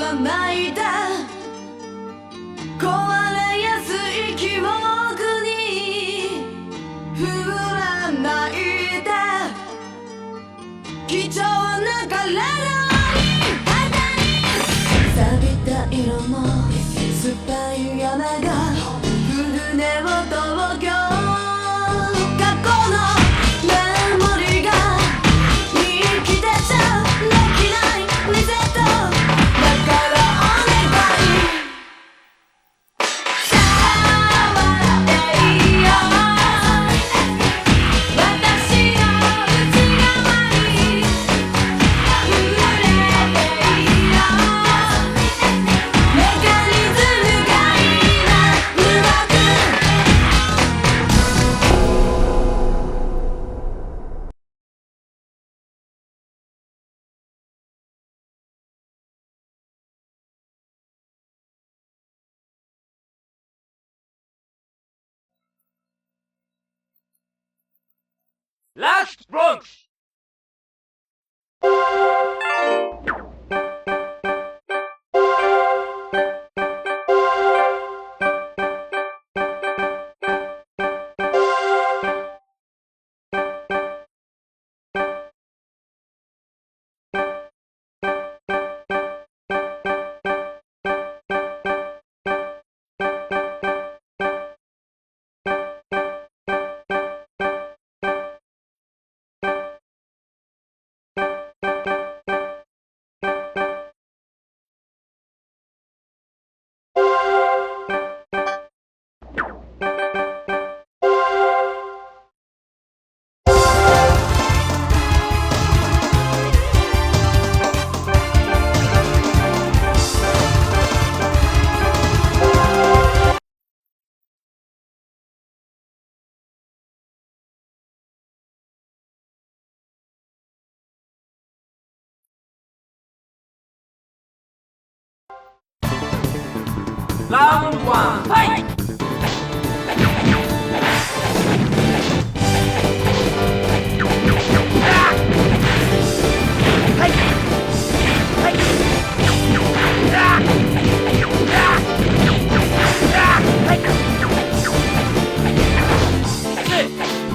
さないで壊れやすい記憶に触らないで貴重な体の錆びた色のスパイ山が船を東京過去のメモリが生きてちゃできないリセットだからお願いさあ笑っていいよ私の内側に触れていいよメカニズムが今動くラストブロンクスラウンドワンファイト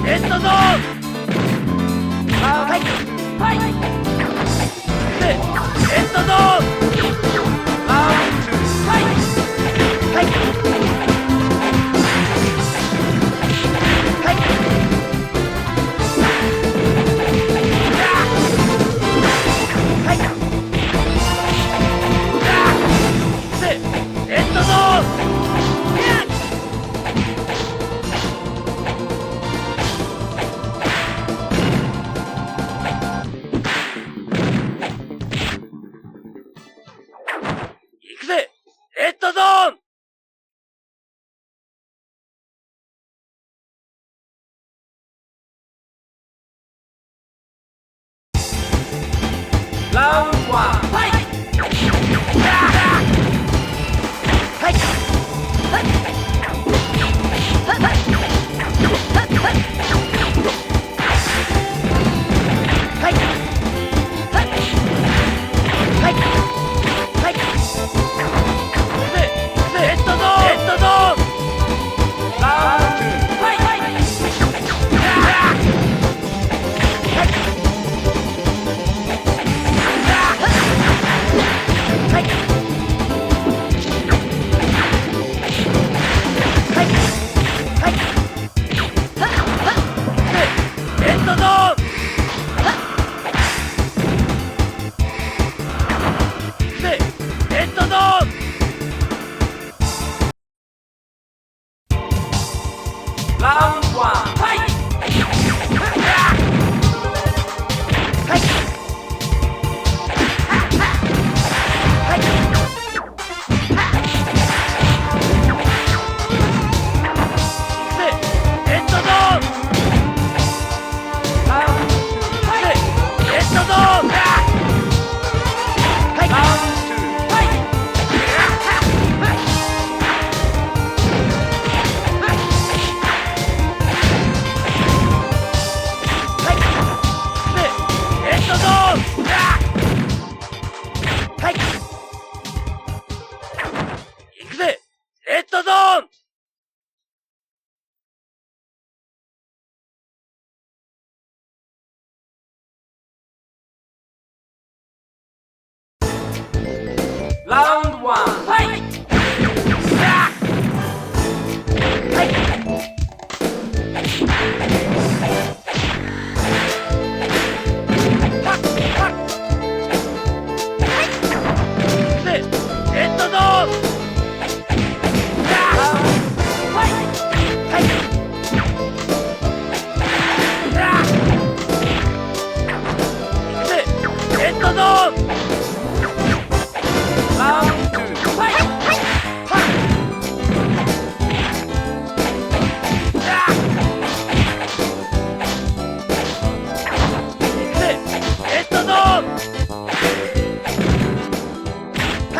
レッドゾーンはいはいレッドゾーンはいはい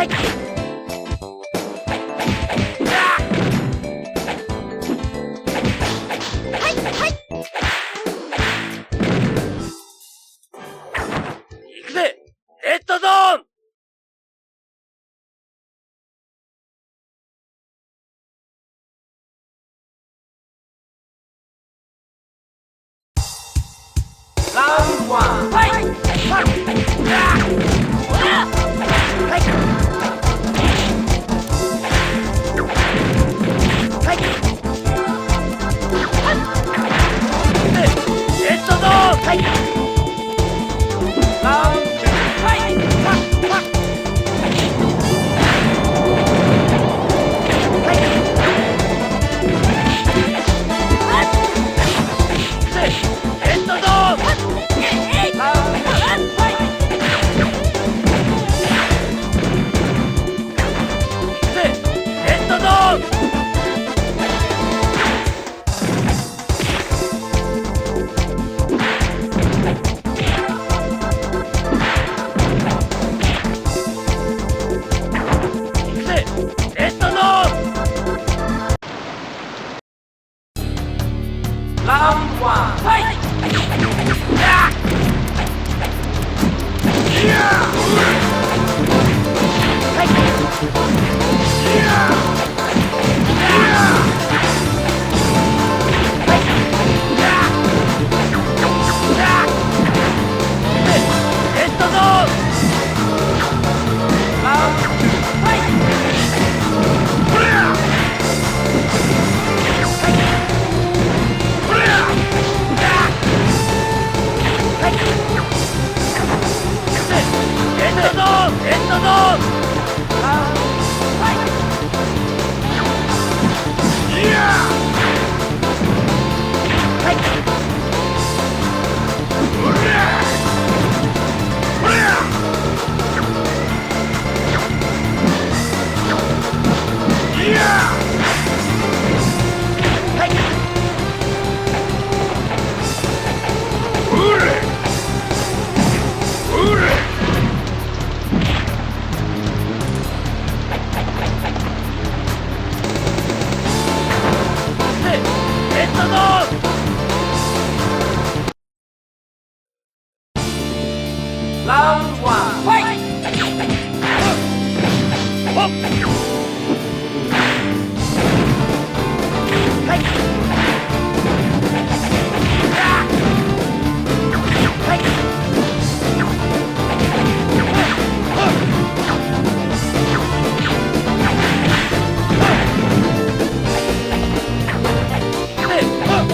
はい行くぜレッドゾーンラウンドワンファイトレッドゾーンファイトラウンドツーファイトレッドゾーンラウンドファイトレッドゾーンラウンドワンファイト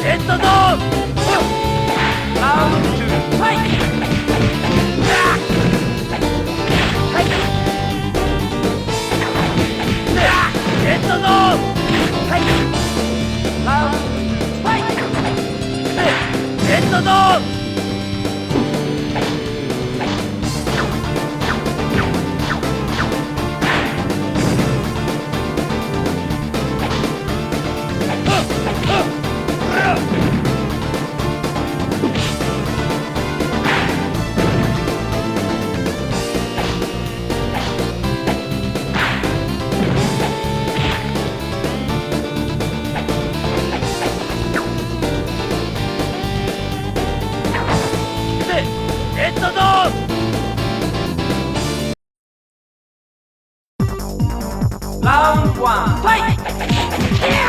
レッドゾーンラウンドツーファイトレッドゾーンレッドゾーンファイトラウンドワンファイトレッドゾーンラウンドツーファイトレッドゾーンラウンドファイトレッドゾーンレッドゾーンラウンドワンファイトレ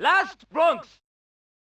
ラストブロンクス